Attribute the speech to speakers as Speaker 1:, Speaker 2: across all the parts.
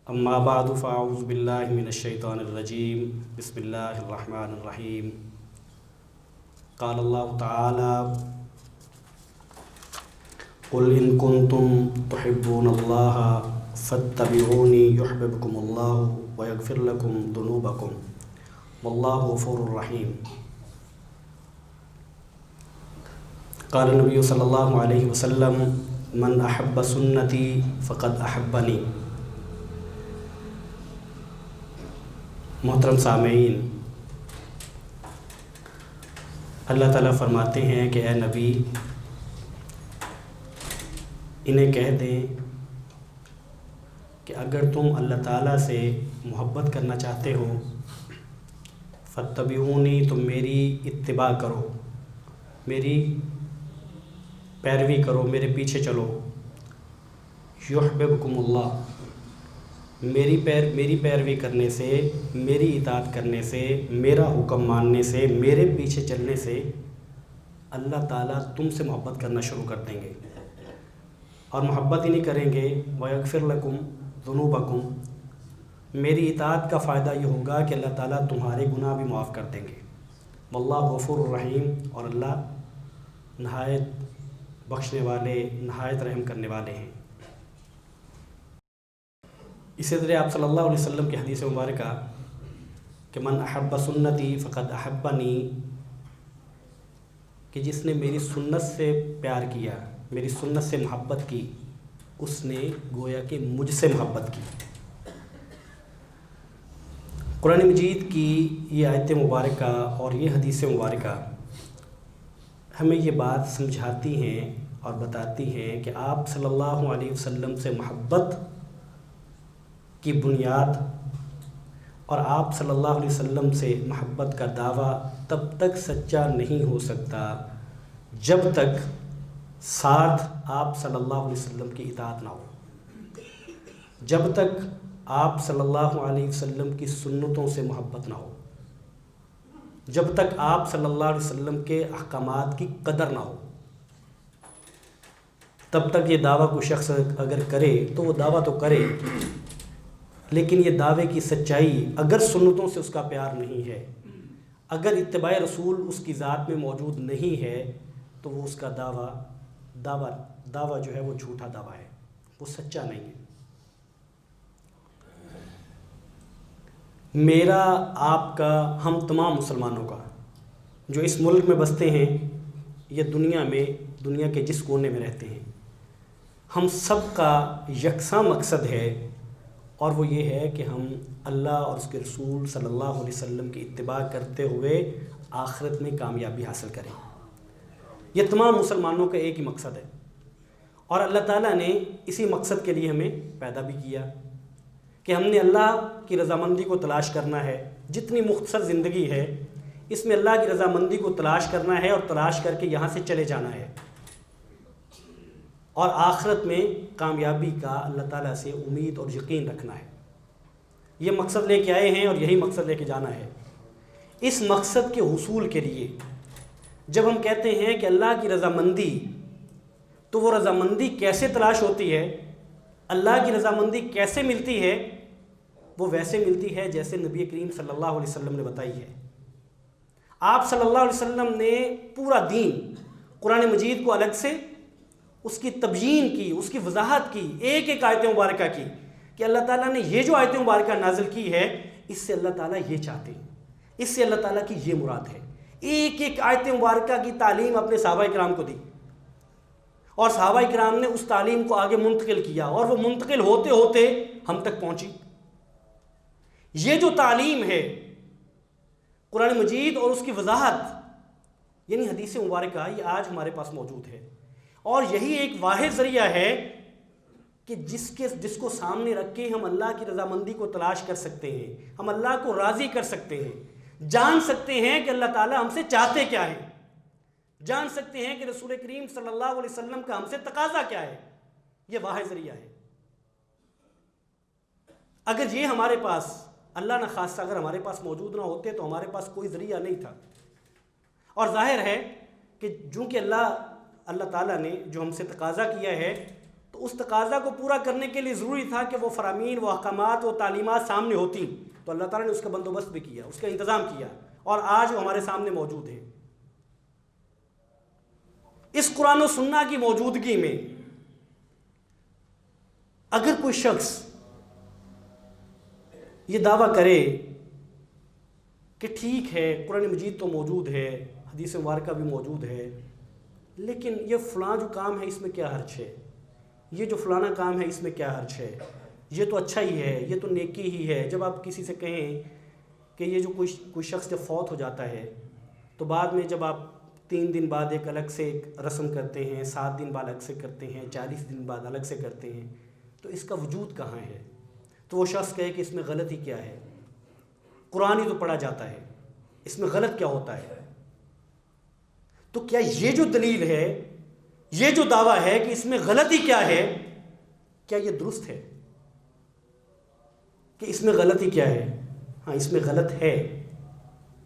Speaker 1: اما بعد فاعوذ باللہ من الشیطان الرجیم بسم اللہ الرحمن الرحیم قال اللہ تعالی قل ان کنتم تحبون اللہ فاتبعونی یحببکم اللہ ویغفر لکم ذنوبکم واللہ غفور رحیم۔ قال النبی صلی اللہ علیہ وسلم من احب سنتی فقد احبنی۔ محترم سامعین، اللہ تعالیٰ فرماتے ہیں کہ اے نبی انہیں کہہ دیں کہ اگر تم اللہ تعالیٰ سے محبت کرنا چاہتے ہو فاتبعونی، تم میری اتباع کرو، میری پیروی کرو، میرے پیچھے چلو۔ یحببکم اللہ، میری پیروی کرنے سے، میری اطاعت کرنے سے، میرا حکم ماننے سے، میرے پیچھے چلنے سے اللہ تعالیٰ تم سے محبت کرنا شروع کر دیں گے، اور محبت ہی نہیں کریں گے وَيَغْفِرْ لَكُمْ ذُنُوبَكُمْ، میری اطاعت کا فائدہ یہ ہوگا کہ اللہ تعالیٰ تمہارے گناہ بھی معاف کر دیں گے۔ واللہ غفور الرحیم، اور اللہ نہایت بخشنے والے، نہایت رحم کرنے والے ہیں۔ اسی طرح آپ صلی اللہ علیہ وسلم کی حدیث مبارکہ کہ من احب سنتی فقد احبنی، کہ جس نے میری سنت سے پیار کیا، میری سنت سے محبت کی، اس نے گویا کہ مجھ سے محبت کی۔ قرآن مجید کی یہ آیت مبارکہ اور یہ حدیث مبارکہ ہمیں یہ بات سمجھاتی ہیں اور بتاتی ہیں کہ آپ صلی اللہ علیہ وسلم سے محبت کی بنیاد اور آپ صلی اللہ علیہ وسلم سے محبت کا دعویٰ تب تک سچا نہیں ہو سکتا جب تک ساتھ آپ صلی اللہ علیہ وسلم کی اطاعت نہ ہو، جب تک آپ صلی اللہ علیہ وسلم کی سنتوں سے محبت نہ ہو، جب تک آپ صلی اللہ علیہ وسلم کے احکامات کی قدر نہ ہو، تب تک یہ دعویٰ کوئی شخص اگر کرے تو وہ دعویٰ تو کرے، لیکن یہ دعوے کی سچائی اگر سنتوں سے اس کا پیار نہیں ہے، اگر اتباع رسول اس کی ذات میں موجود نہیں ہے، تو وہ اس کا دعویٰ جو ہے وہ جھوٹا دعویٰ ہے، وہ سچا نہیں ہے۔ میرا، آپ کا، ہم تمام مسلمانوں کا جو اس ملک میں بستے ہیں یا دنیا کے جس کونے میں رہتے ہیں، ہم سب کا یکساں مقصد ہے، اور وہ یہ ہے کہ ہم اللہ اور اس کے رسول صلی اللہ علیہ وسلم کی اتباع کرتے ہوئے آخرت میں کامیابی حاصل کریں۔ یہ تمام مسلمانوں کا ایک ہی مقصد ہے، اور اللہ تعالیٰ نے اسی مقصد کے لیے ہمیں پیدا بھی کیا کہ ہم نے اللہ کی رضامندی کو تلاش کرنا ہے۔ جتنی مختصر زندگی ہے اس میں اللہ کی رضامندی کو تلاش کرنا ہے، اور تلاش کر کے یہاں سے چلے جانا ہے، اور آخرت میں کامیابی کا اللہ تعالیٰ سے امید اور یقین رکھنا ہے۔ یہ مقصد لے کے آئے ہیں اور یہی مقصد لے کے جانا ہے۔ اس مقصد کے حصول کے لیے جب ہم کہتے ہیں کہ اللہ کی رضامندی، تو وہ رضامندی کیسے تلاش ہوتی ہے، اللہ کی رضامندی کیسے ملتی ہے؟ وہ ویسے ملتی ہے جیسے نبی کریم صلی اللہ علیہ وسلم نے بتائی ہے۔ آپ صلی اللہ علیہ وسلم نے پورا دین، قرآن مجید کو الگ سے اس کی تبیین کی، اس کی وضاحت کی، ایک ایک آیت مبارکہ کی کہ اللہ تعالیٰ نے یہ جو آیت مبارکہ نازل کی ہے، اس سے اللہ تعالیٰ یہ چاہتے ہیں، اس سے اللہ تعالیٰ کی یہ مراد ہے۔ ایک ایک آیت مبارکہ کی تعلیم اپنے صحابہ کرام کو دی، اور صحابہ کرام نے اس تعلیم کو آگے منتقل کیا، اور وہ منتقل ہوتے ہوتے ہم تک پہنچی۔ یہ جو تعلیم ہے قرآن مجید اور اس کی وضاحت، یعنی حدیث مبارکہ، یہ آج ہمارے پاس موجود ہے، اور یہی ایک واحد ذریعہ ہے کہ جس کو سامنے رکھ کے ہم اللہ کی رضامندی کو تلاش کر سکتے ہیں، ہم اللہ کو راضی کر سکتے ہیں، جان سکتے ہیں کہ اللہ تعالیٰ ہم سے چاہتے کیا ہے، جان سکتے ہیں کہ رسول کریم صلی اللہ علیہ وسلم کا ہم سے تقاضا کیا ہے۔ یہ واحد ذریعہ ہے۔ اگر یہ ہمارے پاس، اللہ نہ خاصہ اگر ہمارے پاس موجود نہ ہوتے تو ہمارے پاس کوئی ذریعہ نہیں تھا۔ اور ظاہر ہے کہ چونکہ اللہ تعالیٰ نے جو ہم سے تقاضا کیا ہے، تو تو اس تقاضا کو پورا کرنے کے لیے ضروری تھا کہ وہ فرامین، وہ احکامات، وہ تعلیمات سامنے ہوتی، تو اللہ تعالیٰ نے اس کا بندوبست بھی کیا، اس کا انتظام کیا، اور آج وہ ہمارے سامنے موجود ہے۔ اس قرآن و سنہ کی موجودگی میں اگر کوئی شخص یہ دعویٰ کرے کہ ٹھیک ہے قرآن مجید تو موجود ہے، حدیث مبارکہ بھی موجود ہے، لیکن یہ فلاں جو کام ہے اس میں کیا حرج ہے، یہ جو فلانا کام ہے اس میں کیا حرج ہے، یہ تو اچھا ہی ہے، یہ تو نیکی ہی ہے۔ جب آپ کسی سے کہیں کہ یہ جو کوئی شخص جب فوت ہو جاتا ہے تو بعد میں جب آپ 3 دن بعد ایک الگ سے ایک رسم کرتے ہیں، 7 دن بعد الگ سے کرتے ہیں، 40 دن بعد الگ سے کرتے ہیں، تو اس کا وجود کہاں ہے؟ تو وہ شخص کہے کہ اس میں غلطی کیا ہے، قرآن ہی تو پڑھا جاتا ہے، اس میں غلط کیا ہوتا ہے؟ تو کیا یہ جو دلیل ہے، یہ جو دعویٰ ہے کہ اس میں غلطی کیا ہے، کیا یہ درست ہے کہ اس میں غلطی کیا ہے؟ ہاں، اس میں غلط ہے۔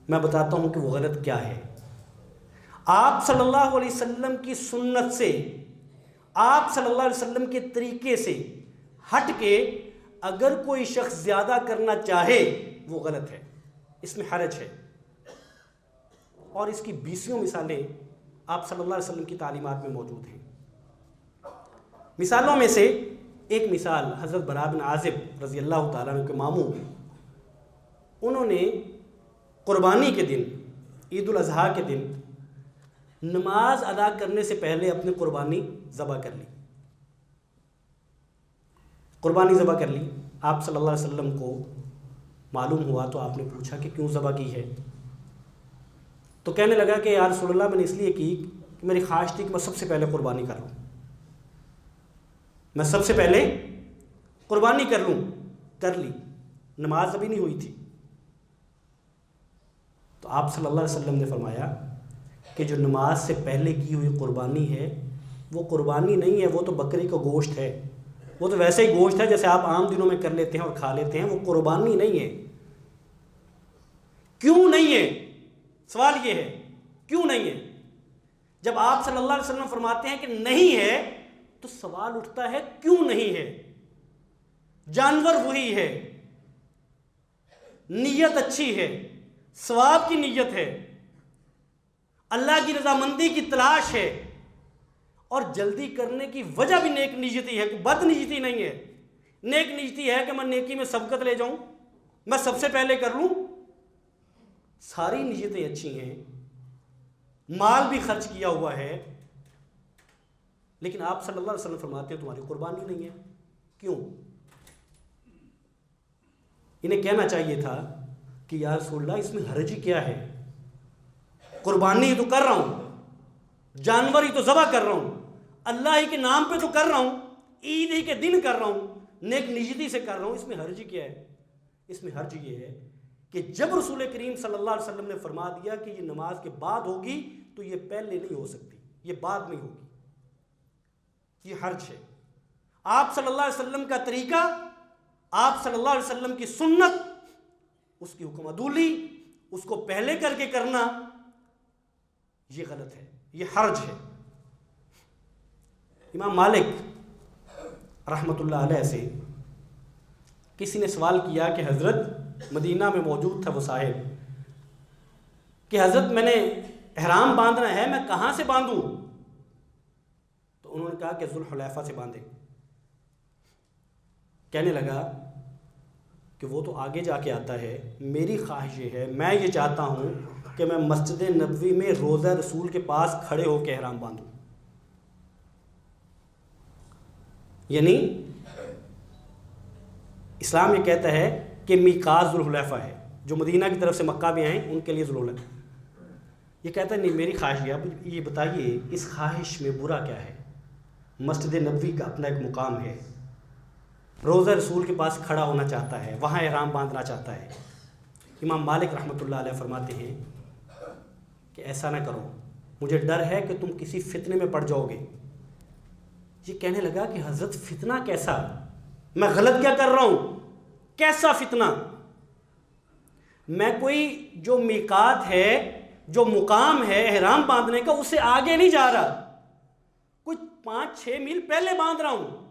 Speaker 1: میں بتاتا ہوں کہ وہ غلط کیا ہے۔ آپ صلی اللہ علیہ وسلم کی سنت سے، آپ صلی اللہ علیہ وسلم کے طریقے سے ہٹ کے اگر کوئی شخص زیادہ کرنا چاہے وہ غلط ہے، اس میں حرج ہے، اور اس کی 20 مثالیں آپ صلی اللہ علیہ وسلم کی تعلیمات میں موجود ہیں۔ مثالوں میں سے ایک مثال حضرت براء بن عازب رضی اللہ تعالیٰ عنہ کے ماموں، انہوں نے قربانی کے دن، عید الاضحیٰ کے دن، نماز ادا کرنے سے پہلے اپنی قربانی ذبح کر لی۔ قربانی ذبح کر لی، آپ صلی اللہ علیہ وسلم کو معلوم ہوا تو آپ نے پوچھا کہ کیوں ذبح کی ہے؟ تو کہنے لگا کہ یا رسول اللہ میں نے اس لیے کی کہ میری خواہش تھی کہ میں سب سے پہلے قربانی کر لوں، میں سب سے پہلے قربانی کر لوں۔ کر لی، نماز ابھی نہیں ہوئی تھی۔ تو آپ صلی اللہ علیہ وسلم نے فرمایا کہ جو نماز سے پہلے کی ہوئی قربانی ہے وہ قربانی نہیں ہے، وہ تو بکری کا گوشت ہے، وہ تو ویسے ہی گوشت ہے جیسے آپ عام دنوں میں کر لیتے ہیں اور کھا لیتے ہیں، وہ قربانی نہیں ہے۔ کیوں نہیں ہے؟ سوال یہ ہے کیوں نہیں ہے؟ جب آپ صلی اللہ علیہ وسلم فرماتے ہیں کہ نہیں ہے تو سوال اٹھتا ہے کیوں نہیں ہے؟ جانور وہی ہے، نیت اچھی ہے، ثواب کی نیت ہے، اللہ کی رضامندی کی تلاش ہے، اور جلدی کرنے کی وجہ بھی نیک نیتی ہے، بد نیتی نہیں ہے۔ نیک نیتی ہے کہ میں نیکی میں سبقت لے جاؤں، میں سب سے پہلے کر لوں۔ ساری نیتیں اچھی ہیں، مال بھی خرچ کیا ہوا ہے، لیکن آپ صلی اللہ علیہ وسلم فرماتے ہیں تمہاری قربانی نہیں ہے۔ کیوں؟ انہیں کہنا چاہیے تھا کہ یا رسول اللہ اس میں حرج کیا ہے؟ قربانی ہی تو کر رہا ہوں، جانور ہی تو ذبح کر رہا ہوں، اللہ ہی کے نام پہ تو کر رہا ہوں، عید ہی کے دن کر رہا ہوں، نیک نیتی سے کر رہا ہوں، اس میں حرج کیا ہے؟ اس میں حرج یہ ہے کہ جب رسول کریم صلی اللہ علیہ وسلم نے فرما دیا کہ یہ نماز کے بعد ہوگی تو یہ پہلے نہیں ہو سکتی، یہ بعد میں ہوگی، یہ حرج ہے۔ آپ صلی اللہ علیہ وسلم کا طریقہ، آپ صلی اللہ علیہ وسلم کی سنت، اس کی حکم عدولی، اس کو پہلے کر کے کرنا، یہ غلط ہے، یہ حرج ہے۔ امام مالک رحمۃ اللہ علیہ سے کسی نے سوال کیا کہ حضرت، مدینہ میں موجود تھا وہ صاحب، کہ حضرت میں نے احرام باندھنا ہے، میں کہاں سے باندھوں؟ تو انہوں نے کہا کہ ذوالحلیفہ سے باندھے۔ کہنے لگا کہ وہ تو آگے جا کے آتا ہے، میری خواہش یہ ہے، میں یہ چاہتا ہوں کہ میں مسجد نبوی میں روضہ رسول کے پاس کھڑے ہو کے احرام باندھوں۔ یعنی اسلام یہ کہتا ہے کہ میقات ذوالحلیفہ ہے، جو مدینہ کی طرف سے مکہ بھی آئیں ان کے لیے ذوالحلیفہ۔ یہ کہتا ہے نہیں، میری خواہش یہ بتائیے اس خواہش میں برا کیا ہے؟ مسجد نبوی کا اپنا ایک مقام ہے، روضہ رسول کے پاس کھڑا ہونا چاہتا ہے، وہاں احرام باندھنا چاہتا ہے۔ امام مالک رحمۃ اللہ علیہ فرماتے ہیں کہ ایسا نہ کرو، مجھے ڈر ہے کہ تم کسی فتنے میں پڑ جاؤ گے۔ یہ کہنے لگا کہ حضرت فتنہ کیسا؟ میں غلط کیا کر رہا ہوں؟ کیسا فتنہ؟ میں کوئی جو میقات ہے، جو مقام ہے احرام باندھنے کا، اسے آگے نہیں جا رہا، کچھ 5-6 میل پہلے باندھ رہا ہوں۔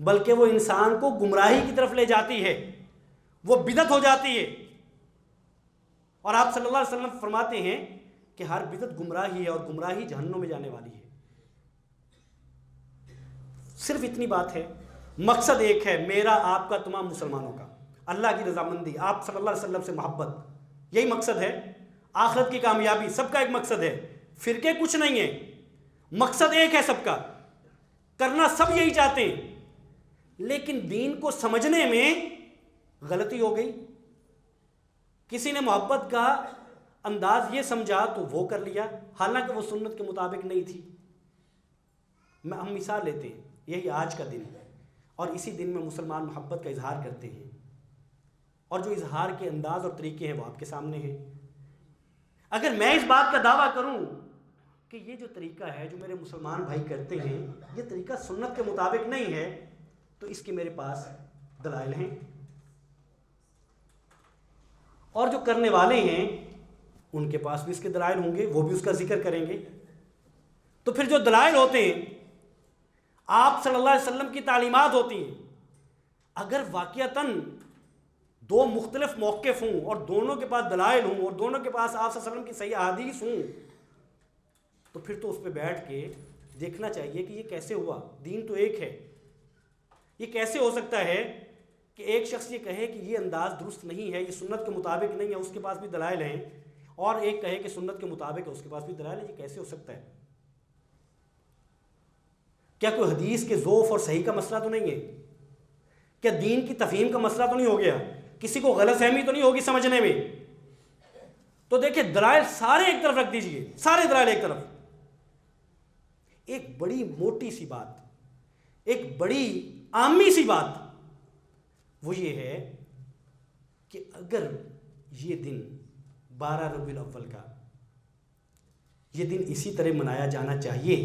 Speaker 1: بلکہ وہ انسان کو گمراہی کی طرف لے جاتی ہے، وہ بدعت ہو جاتی ہے۔ اور آپ صلی اللہ علیہ وسلم فرماتے ہیں کہ ہر بدعت گمراہی ہے اور گمراہی جہنم میں جانے والی ہے۔ صرف اتنی بات ہے، مقصد ایک ہے، میرا آپ کا تمام مسلمانوں کا اللہ کی رضامندی، آپ صلی اللہ علیہ وسلم سے محبت، یہی مقصد ہے۔ آخرت کی کامیابی سب کا ایک مقصد ہے، فرقے کچھ نہیں ہیں، مقصد ایک ہے سب کا، کرنا سب یہی چاہتے ہیں، لیکن دین کو سمجھنے میں غلطی ہو گئی۔ کسی نے محبت کا انداز یہ سمجھا تو وہ کر لیا، حالانکہ وہ سنت کے مطابق نہیں تھی۔ ہم مثال لیتے ہیں، یہی آج کا دن ہے، اور اسی دن میں مسلمان محبت کا اظہار کرتے ہیں، اور جو اظہار کے انداز اور طریقے ہیں وہ آپ کے سامنے ہیں۔ اگر میں اس بات کا دعویٰ کروں کہ یہ جو طریقہ ہے جو میرے مسلمان بھائی کرتے ہیں یہ طریقہ سنت کے مطابق نہیں ہے، تو اس کے میرے پاس دلائل ہیں، اور جو کرنے والے ہیں ان کے پاس بھی اس کے دلائل ہوں گے، وہ بھی اس کا ذکر کریں گے۔ تو پھر جو دلائل ہوتے ہیں آپ صلی اللہ علیہ وسلم کی تعلیمات ہوتی ہیں، اگر واقعتاً دو مختلف موقف ہوں اور دونوں کے پاس دلائل ہوں اور دونوں کے پاس آپ صلی اللہ علیہ وسلم کی صحیح احادیث ہوں، تو پھر تو اس پہ بیٹھ کے دیکھنا چاہیے کہ یہ کیسے ہوا، دین تو ایک ہے، یہ کیسے ہو سکتا ہے کہ ایک شخص یہ کہے کہ یہ انداز درست نہیں ہے، یہ سنت کے مطابق نہیں ہے، اس کے پاس بھی دلائل ہیں، اور ایک کہے کہ سنت کے مطابق ہے، اس کے پاس بھی دلائل ہے، یہ کیسے ہو سکتا ہے؟ کیا کوئی حدیث کے ضعف اور صحیح کا مسئلہ تو نہیں ہے؟ کیا دین کی تفہیم کا مسئلہ تو نہیں ہو گیا؟ کسی کو غلط فہمی تو نہیں ہوگی سمجھنے میں؟ تو دیکھیں دلائل سارے ایک طرف رکھ دیجئے، سارے دلائل ایک طرف۔ ایک بڑی موٹی سی بات، ایک بڑی عامی سی بات وہ یہ ہے کہ اگر یہ دن 12 ربیع الاول کا یہ دن اسی طرح منایا جانا چاہیے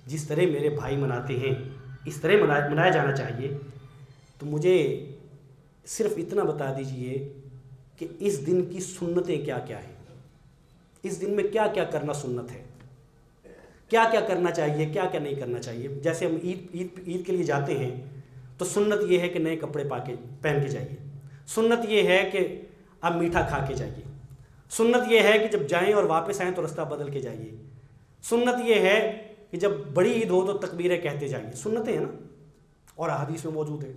Speaker 1: جس طرح میرے بھائی مناتے ہیں، اس طرح منایا جانا چاہیے، تو مجھے صرف اتنا بتا دیجئے کہ اس دن کی سنتیں کیا کیا ہیں، اس دن میں کیا کیا کرنا سنت ہے، کیا کیا کرنا چاہیے، کیا کیا نہیں کرنا چاہیے۔ جیسے ہم عید کے لیے جاتے ہیں تو سنت یہ ہے کہ نئے کپڑے پہن کے جائیے، سنت یہ ہے کہ اب میٹھا کھا کے جائیے، سنت یہ ہے کہ جب جائیں اور واپس آئیں تو رستہ بدل کے جائیے، سنت یہ ہے کہ جب بڑی عید ہو تو تکبیریں کہتے جائیے، سنتیں ہیں نا، اور احادیث میں موجود ہے۔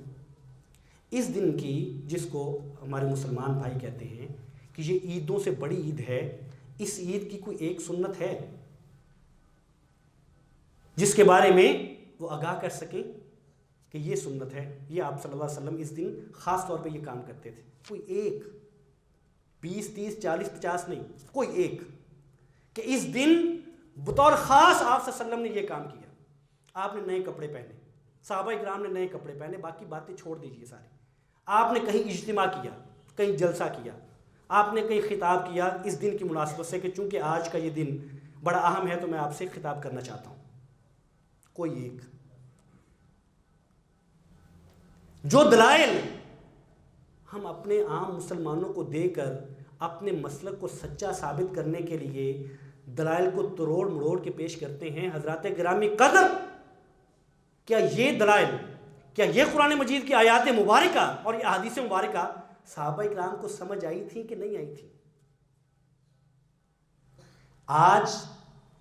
Speaker 1: اس دن کی، جس کو ہمارے مسلمان بھائی کہتے ہیں کہ یہ عیدوں سے بڑی عید ہے، اس عید کی کوئی ایک سنت ہے جس کے بارے میں وہ آگاہ کر سکیں کہ یہ سنت ہے، یہ آپ صلی اللہ علیہ وسلم اس دن خاص طور پہ یہ کام کرتے تھے؟ کوئی ایک، 20 30 40 50 نہیں، کوئی ایک، کہ اس دن بطور خاص آپ صلی اللہ علیہ وسلم نے یہ کام کیا، آپ نے نئے کپڑے پہنے، صحابہ کرام نے نئے کپڑے پہنے، باقی باتیں چھوڑ دیجئے ساری، آپ نے کہیں اجتماع کیا، کہیں جلسہ کیا، آپ نے کہیں خطاب کیا اس دن کی مناسبت سے کہ چونکہ آج کا یہ دن بڑا اہم ہے تو میں آپ سے خطاب کرنا چاہتا ہوں، کوئی ایک۔ جو دلائل ہم اپنے عام مسلمانوں کو دے کر اپنے مسلک کو سچا ثابت کرنے کے لیے دلائل کو تروڑ مڑوڑ کے پیش کرتے ہیں، حضرات گرامی قدر، کیا یہ دلائل، کیا یہ قرآن مجید کی آیات مبارکہ اور یہ احادیث مبارکہ صحابہ کرام کو سمجھ آئی تھی کہ نہیں آئی تھی؟ آج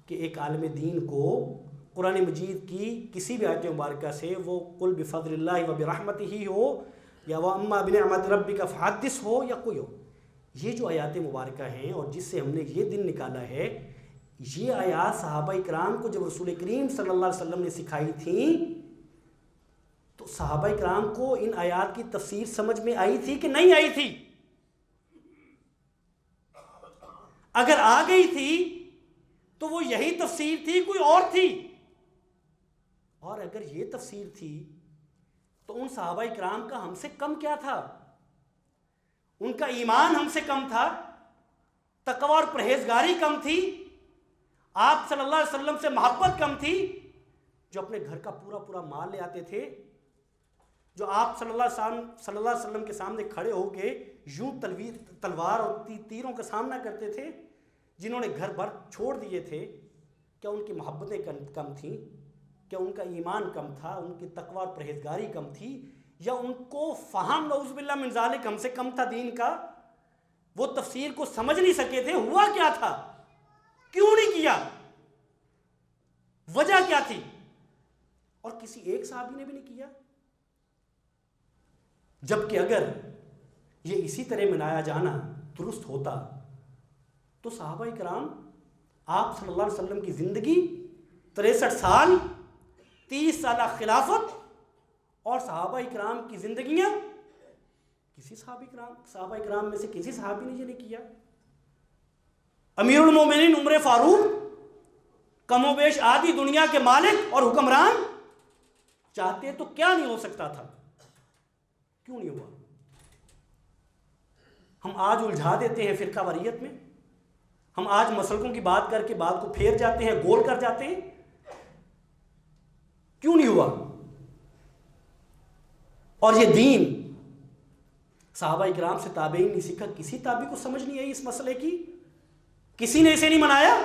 Speaker 1: کے ایک عالم دین کو قرآن مجید کی کسی بھی آیت مبارکہ سے، وہ قل بفضل اللہ و برحمتہ ہو یا وہ اما بنعمت ربک فحدث ہو یا کوئی ہو، یہ جو آیات مبارکہ ہیں اور جس سے ہم نے یہ دن نکالا ہے، یہ آیات صحابہ کرام کو جب رسول کریم صلی اللہ علیہ وسلم نے سکھائی تھیں تو صحابہ کرام کو ان آیات کی تفسیر سمجھ میں آئی تھی کہ نہیں آئی تھی؟ اگر آ گئی تھی تو وہ یہی تفسیر تھی، کوئی اور تھی؟ اور اگر یہ تفسیر تھی تو ان صحابہ کرام کا ہم سے کم کیا تھا؟ ان کا ایمان ہم سے کم تھا، تقوی اور پرہیزگاری کم تھی، آپ صلی اللہ علیہ وسلم سے محبت کم تھی، جو اپنے گھر کا پورا پورا مال لے آتے تھے، جو آپ صلی اللہ علیہ وسلم کے سامنے کھڑے ہو کے یوں تلوار اور تیروں کا سامنا کرتے تھے، جنہوں نے گھر بھر چھوڑ دیے تھے، کیا ان کی محبتیں کم تھیں؟ کیا ان کا ایمان کم تھا، ان کی تقوی اور پرہیزگاری کم تھی، یا ان کو فہم نعوذ باللہ من ذالک ہم سے کم تھا دین کا، وہ تفسیر کو سمجھ نہیں سکے تھے؟ ہوا کیا تھا؟ کیوں نہیں کیا؟ وجہ کیا تھی؟ اور کسی ایک صحابی نے بھی نہیں کیا؟ جبکہ اگر یہ اسی طرح منایا جانا درست ہوتا تو صحابہ کرام آپ صلی اللہ علیہ وسلم کی زندگی 63 سال، 30 سالہ خلافت، اور صحابہ کرام کی زندگیاں، کسی صحابہ کرام میں سے کسی صحابی نے یہ نہیں کیا؟ امیر المومنین عمر فاروق، کم و بیش آدھی دنیا کے مالک اور حکمران، چاہتے تو کیا نہیں ہو سکتا تھا؟ کیوں نہیں ہوا؟ ہم آج الجھا دیتے ہیں فرقہ واریت میں، ہم آج مسلکوں کی بات کر کے بات کو پھیر جاتے ہیں، گول کر جاتے ہیں، کیوں نہیں ہوا؟ اور یہ دین صحابہ کرام سے تابعین نہیں سیکھا، کسی تابعی کو سمجھ نہیں آئی اس مسئلے کی، کسی نے اسے نہیں منایا؟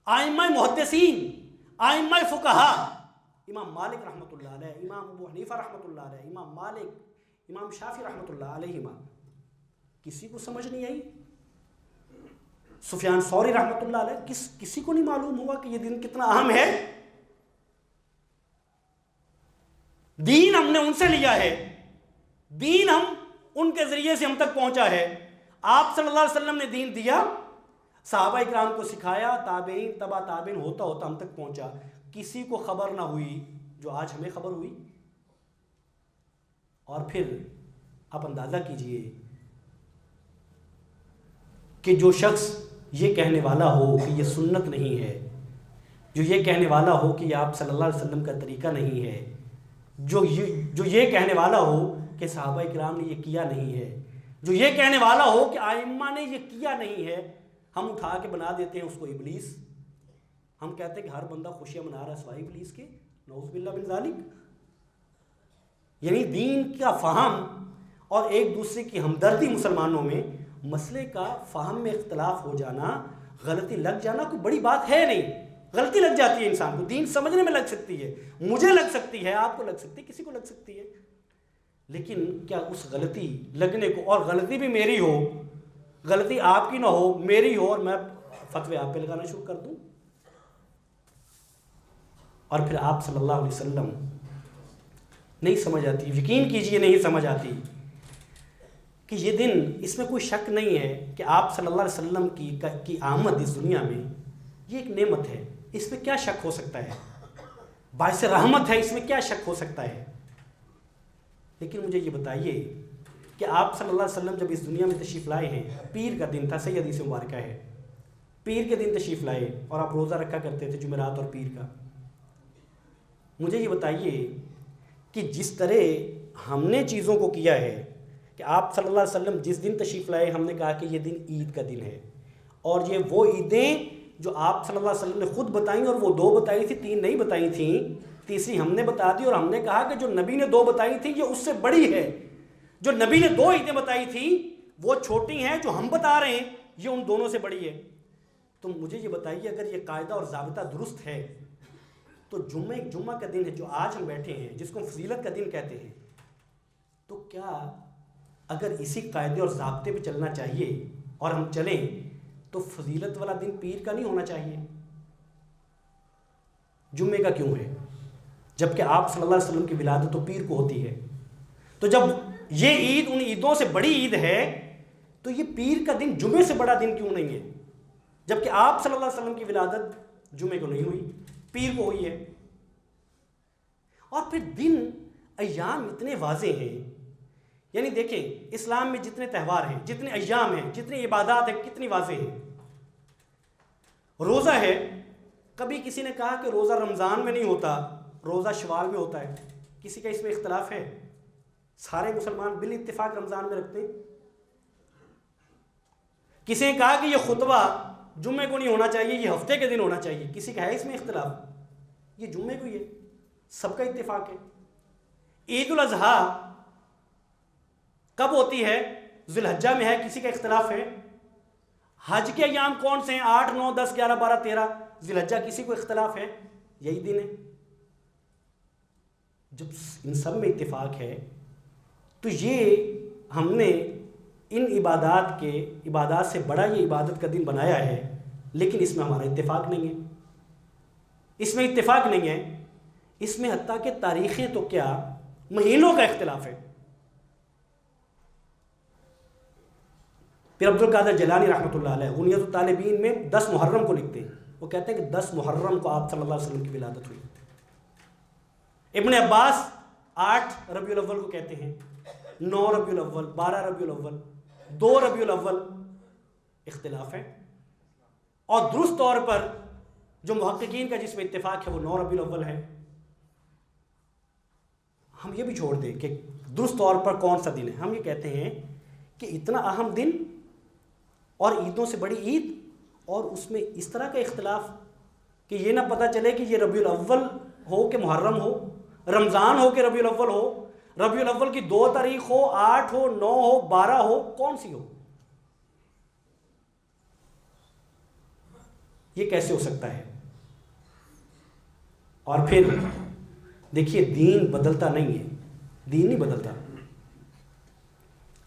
Speaker 1: ائمہ محدثین، ائمہ فقہا، امام مالک رحمۃ اللہ علیہ، امام ابو حنیفہ رحمۃ اللہ علیہ، امام مالک، امام شافعی رحمۃ اللہ علیہما، کسی کو سمجھ نہیں آئی؟ سفیان ثوری رحمۃ اللہ علیہ، کسی کو نہیں معلوم ہوا کہ یہ دین کتنا اہم ہے؟ دین ہم نے ان سے لیا ہے، دین ہم ان کے ذریعے سے ہم تک پہنچا ہے۔ آپ صلی اللہ علیہ وسلم نے دین دیا، صحابہ اکرام کو سکھایا، تابعین تبع تابعین ہوتا ہوتا ہم تک پہنچا، کسی کو خبر نہ ہوئی جو آج ہمیں خبر ہوئی۔ اور پھر آپ اندازہ کیجئے کہ جو شخص یہ کہنے والا ہو کہ یہ سنت نہیں ہے، جو یہ کہنے والا ہو کہ یہ آپ صلی اللہ علیہ وسلم کا طریقہ نہیں ہے، جو یہ کہنے والا ہو کہ صحابہ کرام نے یہ کیا نہیں ہے، جو یہ کہنے والا ہو کہ ائمہ نے یہ کیا نہیں ہے، ہم اٹھا کے بنا دیتے ہیں اس کو ابلیس۔ ہم کہتے ہیں کہ ہر بندہ خوشیاں منا رہا ہے سوائے ابلیس کے، نعوذ باللہ من ذالک۔ یعنی دین کا فہم اور ایک دوسرے کی ہمدردی مسلمانوں میں، مسئلے کا فہم میں اختلاف ہو جانا، غلطی لگ جانا کوئی بڑی بات ہے نہیں۔ غلطی لگ جاتی ہے انسان کو، دین سمجھنے میں لگ سکتی ہے، مجھے لگ سکتی ہے، آپ کو لگ سکتی ہے، کسی کو لگ سکتی ہے، لیکن کیا اس غلطی لگنے کو، اور غلطی بھی میری ہو، غلطی آپ کی نہ ہو، میری ہو، اور میں فتوے آپ پہ لگانا شروع کر دوں؟ اور پھر آپ صلی اللہ علیہ وسلم نہیں سمجھ آتی، یقین کیجئے نہیں سمجھ آتی کہ یہ دن، اس میں کوئی شک نہیں ہے کہ آپ صلی اللہ علیہ وسلم کی آمد اس دنیا میں یہ ایک نعمت ہے، اس میں کیا شک ہو سکتا ہے؟ باعث رحمت ہے، اس میں کیا شک ہو سکتا ہے؟ لیکن مجھے یہ بتائیے کہ آپ صلی اللہ علیہ وسلم جب اس دنیا میں تشریف لائے ہیں، پیر کا دن تھا، صحیح حدیث مبارکہ ہے، پیر کے دن تشریف لائے اور آپ روزہ رکھا کرتے تھے جمعرات اور پیر کا۔ مجھے یہ بتائیے کہ جس طرح ہم نے چیزوں کو کیا ہے کہ آپ صلی اللہ علیہ وسلم جس دن تشریف لائے ہم نے کہا کہ یہ دن عید کا دن ہے، اور یہ وہ عیدیں جو آپ صلی اللہ علیہ وسلم نے خود بتائیں، اور وہ 2 بتائی تھی، 3 نہیں بتائی تھیں، تیسری ہم نے بتا دی، اور ہم نے کہا کہ جو نبی نے 2 بتائی تھی یہ اس سے بڑی ہے، جو نبی نے 2 عیدیں بتائی تھی وہ چھوٹی ہیں، جو ہم بتا رہے ہیں یہ ان دونوں سے بڑی ہے۔ تو مجھے یہ بتائیے اگر یہ قاعدہ اور ضابطہ درست ہے تو جمعہ کا دن ہے جو آج ہم بیٹھے ہیں، جس کو ہم فضیلت کا دن کہتے ہیں، تو کیا اگر اسی قاعدے اور ضابطے پہ چلنا چاہیے اور ہم چلیں تو فضیلت والا دن پیر کا نہیں ہونا چاہیے؟ جمعے کا کیوں ہے؟ جبکہ آپ صلی اللہ علیہ وسلم کی ولادت تو پیر کو ہوتی ہے۔ تو جب یہ عید ان عیدوں سے بڑی عید ہے تو یہ پیر کا دن جمعے سے بڑا دن کیوں نہیں ہے؟ جبکہ آپ صلی اللہ علیہ وسلم کی ولادت جمعے کو نہیں ہوئی، پیر کو ہوئی ہے۔ اور پھر دن ایام اتنے واضح ہیں، یعنی دیکھیں اسلام میں جتنے تہوار ہیں، جتنے ایام ہیں، جتنی عبادات ہیں، کتنی واضح ہیں۔ روزہ ہے، کبھی کسی نے کہا کہ روزہ رمضان میں نہیں ہوتا، روزہ شوال میں ہوتا ہے، کسی کا اس میں اختلاف ہے؟ سارے مسلمان بال اتفاق رمضان میں رکھتے ہیں۔ کسی نے کہا کہ یہ خطبہ جمعے کو نہیں ہونا چاہیے، یہ ہفتے کے دن ہونا چاہیے، کسی کا ہے اس میں اختلاف؟ یہ جمعے کو ہی ہے، سب کا اتفاق ہے۔ عید الاضحیٰ کب ہوتی ہے؟ ذی الحجہ میں ہے، کسی کا اختلاف ہے؟ حج کے ایام کون سے ہیں؟ 8، 9، 10، 11، 12، 13 ذی الحجہ، کسی کو اختلاف ہے؟ یہی دن ہے. جب ان سب میں اتفاق ہے تو یہ ہم نے ان عبادات سے بڑا یہ عبادت کا دن بنایا ہے، لیکن اس میں ہمارا اتفاق نہیں ہے. اس میں اتفاق نہیں ہے. اس میں حتیٰ کہ تاریخیں تو کیا، مہینوں کا اختلاف ہے. پھر عبد القادر جیلانی رحمۃ اللہ علیہ غنیۃ الطالبین میں 10 محرم کو لکھتے ہیں. وہ کہتے ہیں کہ 10 محرم کو آپ صلی اللہ علیہ وسلم کی ولادت ہوئی. ابن عباس 8 ربیع الاول کو کہتے ہیں، 9 ربیع الاول، 12 ربیع الاول، 2 ربیع الاول. اختلاف ہے. اور درست طور پر جو محققین کا جس میں اتفاق ہے وہ 9 ربیع الاول ہے. ہم یہ بھی چھوڑ دیں کہ درست طور پر کون سا دن ہے. ہم یہ کہتے ہیں کہ اتنا اہم دن اور عیدوں سے بڑی عید، اور اس میں اس طرح کا اختلاف کہ یہ نہ پتہ چلے کہ یہ ربیع الاول ہو کہ محرم ہو، رمضان ہو کہ ربیع الاول ہو، ربیع الاول کی 2 تاریخ ہو، 8 ہو، 9 ہو، 12 ہو، کون سی ہو. یہ کیسے ہو سکتا ہے؟ اور پھر دیکھیے دین بدلتا نہیں ہے. دین نہیں بدلتا.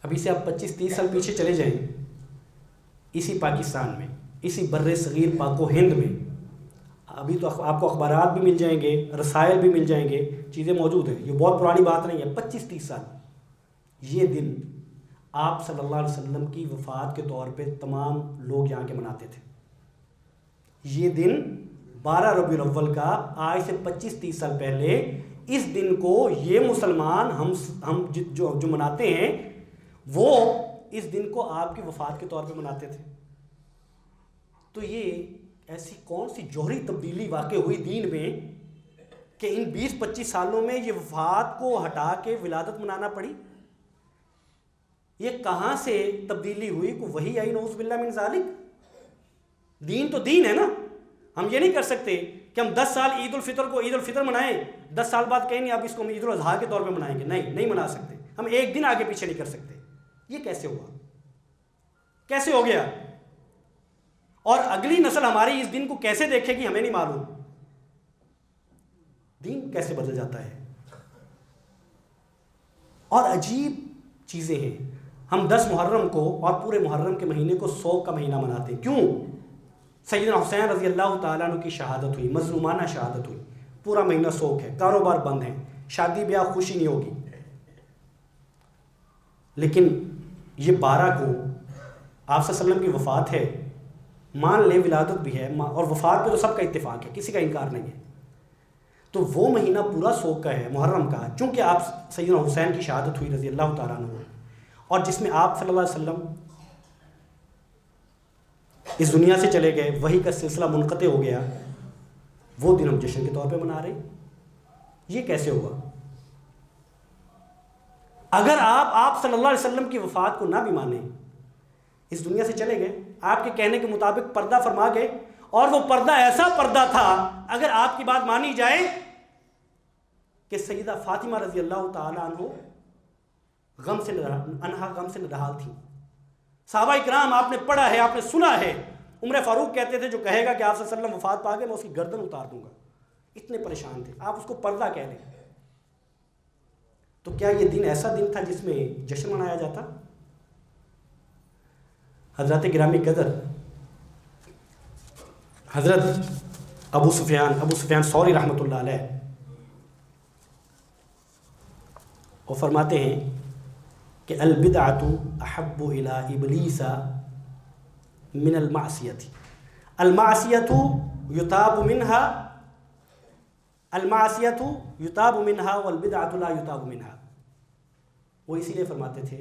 Speaker 1: ابھی سے آپ 25-30 سال پیچھے چلے جائیں، اسی پاکستان میں، اسی بر صغیر پاک و ہند میں، ابھی تو آپ کو اخبارات بھی مل جائیں گے، رسائل بھی مل جائیں گے، چیزیں موجود ہیں. یہ بہت پرانی بات نہیں ہے. 25-30 سال یہ دن آپ صلی اللہ علیہ وسلم کی وفات کے طور پہ تمام لوگ یہاں کے مناتے تھے. یہ دن 12 ربیع الاول کا آج سے 25-30 سال پہلے اس دن کو یہ مسلمان ہم جو مناتے ہیں وہ اس دن کو آپ کی وفات کے طور پہ مناتے تھے. تو یہ ایسی کون سی جوہری تبدیلی واقع ہوئی دین میں کہ ان 20-25 سالوں میں یہ وفات کو ہٹا کے ولادت منانا پڑی؟ یہ کہاں سے تبدیلی ہوئی؟ کو وہی آئی نعوذ باللہ من ذالک. دین تو دین ہے نا. ہم یہ نہیں کر سکتے کہ ہم 10 سال عید الفطر کو عید الفطر منائیں، 10 سال بعد کہیں نہیں اب اس کو ہم عید الاضحیٰ کے طور پہ منائیں گے. نہیں منا سکتے. ہم ایک دن آگے پیچھے نہیں کر سکتے. یہ کیسے ہوا؟ کیسے ہو گیا؟ اور اگلی نسل ہماری اس دن کو کیسے دیکھے گی ہمیں نہیں معلوم. دین کیسے بدل جاتا ہے. اور عجیب چیزیں ہیں. ہم 10 محرم کو اور پورے محرم کے مہینے کو سوگ کا مہینہ مناتے ہیں. کیوں؟ سیدنا حسین رضی اللہ تعالیٰ عنہ کی شہادت ہوئی، مظلومانہ شہادت ہوئی. پورا مہینہ سوگ ہے، کاروبار بند ہے، شادی بیاہ خوشی نہیں ہوگی. لیکن یہ 12 کو آپ صلی اللہ علیہ وسلم کی وفات ہے، مان لیں ولادت بھی ہے اور وفات پہ تو سب کا اتفاق ہے، کسی کا انکار نہیں ہے. تو وہ مہینہ پورا سوگ کا ہے، محرم کا، چونکہ آپ سیدنا حسین کی شہادت ہوئی رضی اللہ تعالیٰ عنہ، اور جس میں آپ صلی اللہ علیہ وسلم اس دنیا سے چلے گئے، وحی کا سلسلہ منقطع ہو گیا. وہ دن ہم جشن کے طور پہ منا رہے ہیں. یہ کیسے ہوا؟ اگر آپ صلی اللہ علیہ وسلم کی وفات کو نہ بھی مانیں، اس دنیا سے چلے گئے، آپ کے کہنے کے مطابق پردہ فرما گئے، اور وہ پردہ ایسا پردہ تھا، اگر آپ کی بات مانی جائے کہ سیدہ فاطمہ رضی اللہ تعالیٰ عنہ غم سے نڈھال تھی. صحابہ اکرام آپ نے پڑھا ہے، آپ نے سنا ہے، عمر فاروق کہتے تھے جو کہے گا کہ آپ صلی اللہ علیہ وسلم وفات پا گئے میں اس کی گردن اتار دوں گا. اتنے پریشان تھے. آپ اس کو پردہ کہہ لیں. تو کیا یہ دن ایسا دن تھا جس میں جشن منایا جاتا؟ حضرات گرامی قدر، حضرت ابو سفیان ثوری رحمۃ اللہ علیہ وہ فرماتے ہیں کہ البدعۃ احب الی ابلیس من المعصیۃ. المعصیۃ یتاب منها والبدعۃ لا یتاب منها. وہ اسی لیے فرماتے تھے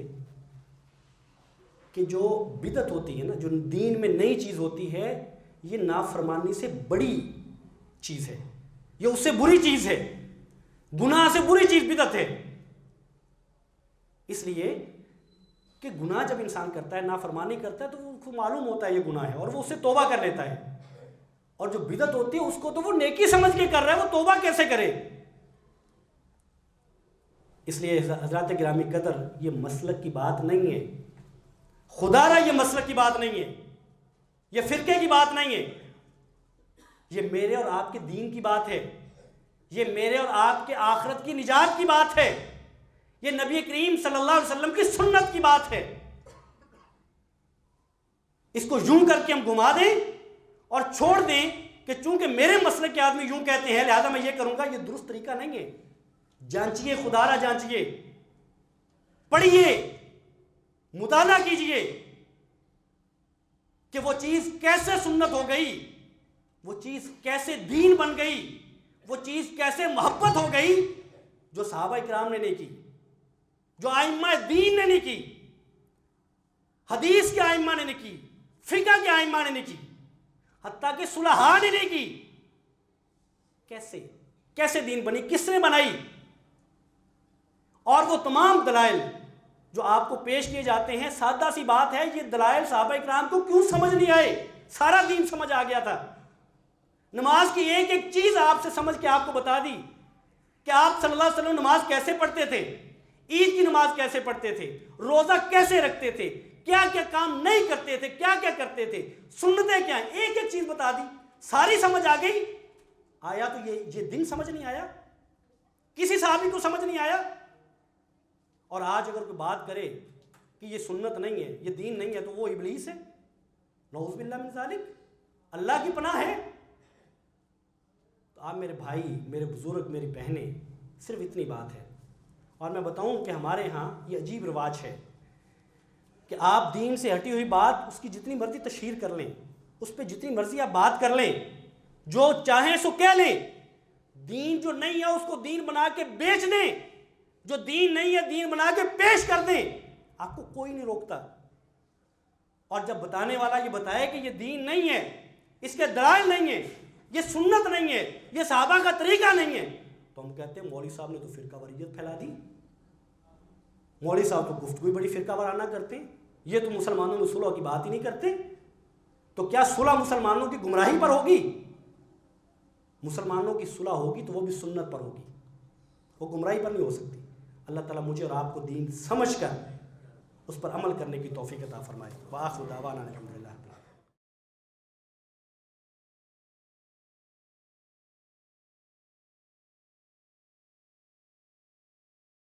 Speaker 1: کہ جو بدعت ہوتی ہے نا، جو دین میں نئی چیز ہوتی ہے، یہ نافرمانی سے بڑی چیز ہے، یہ اس سے بری چیز ہے، گناہ سے بری چیز بدعت ہے. اس لیے کہ گناہ جب انسان کرتا ہے، نافرمانی کرتا ہے، تو وہ کو معلوم ہوتا ہے یہ گناہ ہے اور وہ اس سے توبہ کر لیتا ہے. اور جو بدعت ہوتی ہے اس کو تو وہ نیکی سمجھ کے کر رہا ہے، وہ توبہ کیسے کرے؟ اس لیے حضرات گرامی قدر، یہ مسلک کی بات نہیں ہے، خدا را یہ مسلک کی بات نہیں ہے، یہ فرقے کی بات نہیں ہے. یہ میرے اور آپ کے دین کی بات ہے، یہ میرے اور آپ کے آخرت کی نجات کی بات ہے، یہ نبی کریم صلی اللہ علیہ وسلم کی سنت کی بات ہے۔ اس کو یوں کر کے ہم گھما دیں اور چھوڑ دیں کہ چونکہ میرے مسئلے کے آدمی یوں کہتے ہیں لہذا میں یہ کروں گا، یہ درست طریقہ نہیں ہے۔ جانچیے، خدا را جانچیے، پڑھیے، مطالعہ کیجئے کہ وہ چیز کیسے سنت ہو گئی، وہ چیز کیسے دین بن گئی، وہ چیز کیسے محبت ہو گئی جو صحابہ کرام نے نہیں کی، جو ائمہ دین نے نہیں کی، حدیث کے ائمہ نے نہیں کی، فقہ کے ائمہ نے نہیں کی، حتیٰ کہ صلحاء نے نہیں کی۔ کیسے دین بنی، کس نے بنائی؟ اور وہ تمام دلائل جو آپ کو پیش کیے جاتے ہیں، سادہ سی بات ہے، یہ دلائل صحابہ کرام کو کیوں سمجھ نہیں آئے؟ سارا دین سمجھ آ گیا تھا۔ نماز کی ایک ایک چیز آپ سے سمجھ کے آپ کو بتا دی کہ آپ صلی اللہ علیہ وسلم نماز کیسے پڑھتے تھے، عید کی نماز کیسے پڑھتے تھے، روزہ کیسے رکھتے تھے، کیا کیا کام نہیں کرتے تھے، کیا کیا کرتے تھے، سنتیں کیا ہیں، ایک ایک چیز بتا دی، ساری سمجھ آ گئی۔ آیا تو یہ دن سمجھ نہیں آیا؟ کسی صحابی کو سمجھ نہیں آیا؟ اور آج اگر کوئی بات کرے کہ یہ سنت نہیں ہے، یہ دین نہیں ہے، تو وہ ابلیس ہے، نعوذ باللہ من ذالک، اللہ کی پناہ ہے۔ تو آپ میرے بھائی، میرے بزرگ، میری بہنیں، صرف اتنی بات ہے۔ اور میں بتاؤں کہ ہمارے ہاں یہ عجیب رواج ہے کہ آپ دین سے ہٹی ہوئی بات اس کی جتنی مرضی تشہیر کر لیں، اس پہ جتنی مرضی آپ بات کر لیں، جو چاہیں سو کہہ لیں، دین جو نہیں ہے اس کو دین بنا کے بیچ دیں، جو دین نہیں ہے دین بنا کے پیش کر دیں، آپ کو کوئی نہیں روکتا۔ اور جب بتانے والا یہ بتائے کہ یہ دین نہیں ہے، اس کے دلائل نہیں ہیں، یہ سنت نہیں ہے، یہ صحابہ کا طریقہ نہیں ہے، تو ہم کہتے ہیں مولوی صاحب نے تو فرقہ واریت پھیلا دی، مولوی صاحب تو گفتگو بڑی فرقہ وارانہ کرتے ہیں، یہ تو مسلمانوں میں صلح کی بات ہی نہیں کرتے۔ تو کیا صلح مسلمانوں کی گمراہی پر ہوگی؟ مسلمانوں کی صلح ہوگی تو وہ بھی سنت پر ہوگی، وہ گمراہی پر نہیں ہو سکتی۔ اللہ تعالیٰ مجھے اور آپ کو دین سمجھ کر اس پر عمل کرنے کی توفیق عطا فرمائے۔ وآخر دعوانا الحمدللہ۔